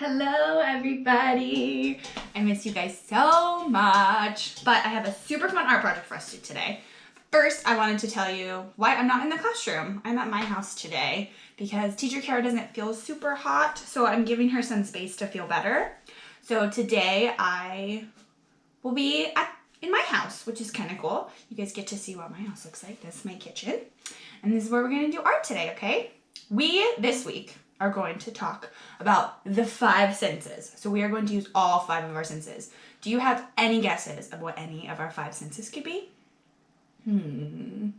Hello everybody! I miss you guys so much, but I have a super fun art project for us to do today. First, I wanted to tell you why I'm not in the classroom. I'm at my house today because teacher Kara doesn't feel super hot, so I'm giving her some space to feel better. So today I will be in my house, which is kind of cool. You guys get to see what my house looks like. This is my kitchen, and this is where we're going to do art today, okay? This week, are going to talk about the 5 senses. So we are going to use all 5 of our senses. Do you have any guesses of what any of our 5 senses could be? I'll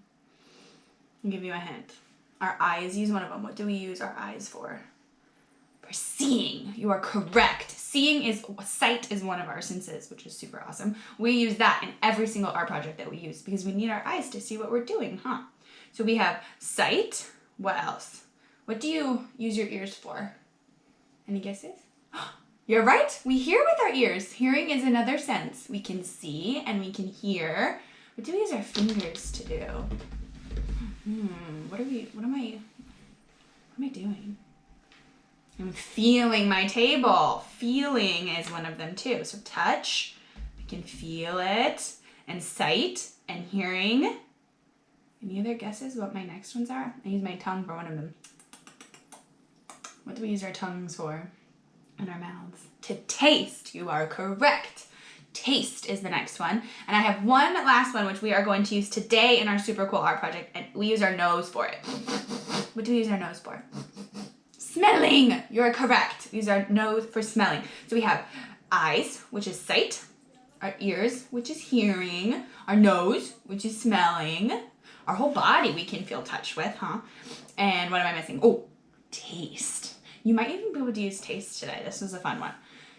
give you a hint. Our eyes use one of them. What do we use our eyes for? For seeing. You are correct. Sight is one of our senses, which is super awesome. We use that in every single art project that we use because we need our eyes to see what we're doing, huh? So we have sight. What else? What do you use your ears for? Any guesses? You're right. We hear with our ears. Hearing is another sense. We can see and we can hear. What do we use our fingers to do? What am I doing? I'm feeling my table. Feeling is one of them too. So touch, I can feel it. And sight and hearing. Any other guesses what my next ones are? I use my tongue for one of them. What do we use our tongues for? And our mouths? To taste. You are correct. Taste is the next one. And I have one last one which we are going to use today in our super cool art project, and we use our nose for it. What do we use our nose for? Smelling. You are correct. We use our nose for smelling. So we have eyes, which is sight, our ears, which is hearing, our nose, which is smelling, our whole body we can feel touch with, huh? And what am I missing? Oh, taste. You might even be able to use taste today. This was a fun one.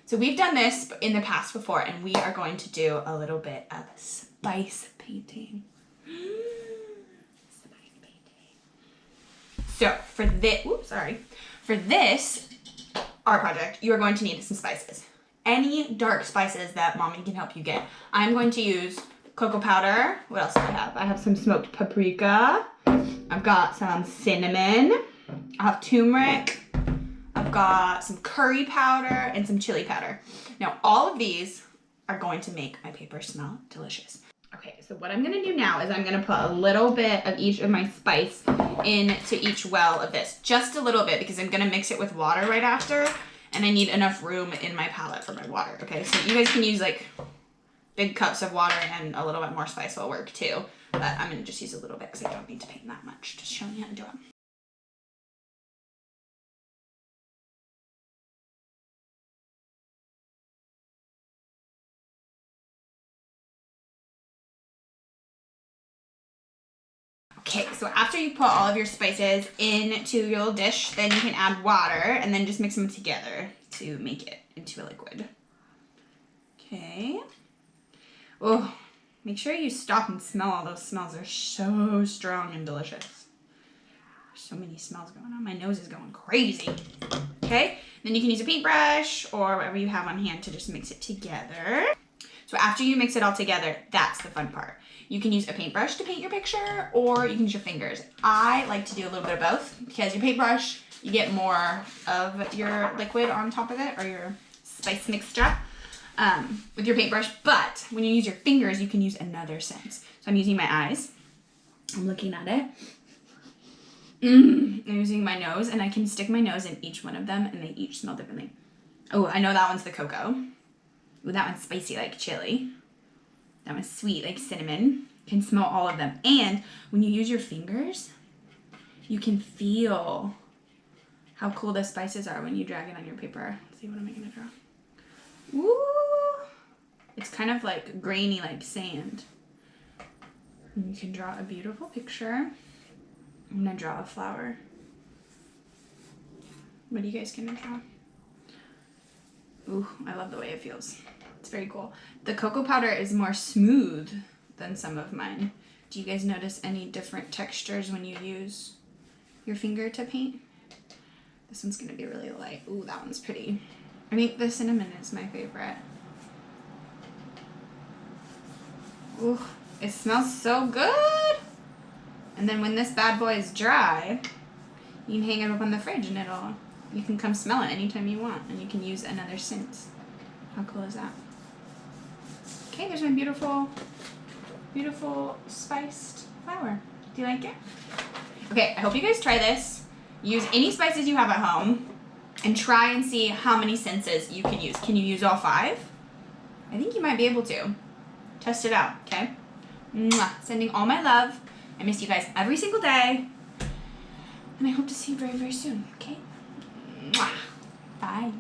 So we've done this in the past before, and we are going to do a little bit of spice painting. Spice painting. So for this art project, you are going to need some spices. Any dark spices that mommy can help you get. I'm going to use cocoa powder. What else do I have? I have some smoked paprika. I've got some cinnamon. I have turmeric. I've got some curry powder and some chili powder. Now, all of these are going to make my paper smell delicious. Okay, so what I'm gonna do now is I'm gonna put a little bit of each of my spice into each well of this. Just a little bit, because I'm gonna mix it with water right after, and I need enough room in my palette for my water, okay? So you guys can use like big cups of water, and a little bit more spice will work too. But I'm gonna just use a little bit because I don't need to paint that much. Just showing you how to do it. Okay, so after you put all of your spices into your little dish, then you can add water and then just mix them together to make it into a liquid. Okay. Oh, make sure you stop and smell all those smells. They're so strong and delicious. There's so many smells going on. My nose is going crazy. Okay, then you can use a paintbrush or whatever you have on hand to just mix it together. So after you mix it all together, that's the fun part. You can use a paintbrush to paint your picture, or you can use your fingers. I like to do a little bit of both because your paintbrush, you get more of your liquid on top of it, or your spice mixture with your paintbrush. But when you use your fingers, you can use another sense. So I'm using my eyes. I'm looking at it. I'm using my nose, and I can stick my nose in each one of them, and they each smell differently. Oh, I know that one's the cocoa. Ooh, that one's spicy like chili. That one's sweet like cinnamon. You can smell all of them. And when you use your fingers, you can feel how cool the spices are when you drag it on your paper. Let's see, what am I gonna draw? Ooh! It's kind of like grainy like sand. And you can draw a beautiful picture. I'm gonna draw a flower. What are you guys gonna draw? Ooh, I love the way it feels. It's very cool. The cocoa powder is more smooth than some of mine. Do you guys notice any different textures when you use your finger to paint? This one's gonna be really light. Ooh, that one's pretty. I think the cinnamon is my favorite. Ooh, it smells so good. And then when this bad boy is dry, you can hang it up on the fridge and it'll you can come smell it anytime you want, and you can use another scent. How cool is that? Okay, there's my beautiful, beautiful spiced flower. Do you like it? Okay, I hope you guys try this. Use any spices you have at home and try and see how many senses you can use. Can you use all 5? I think you might be able to. Test it out, okay? Mwah. Sending all my love. I miss you guys every single day. And I hope to see you very, very soon, okay? Mwah. Bye.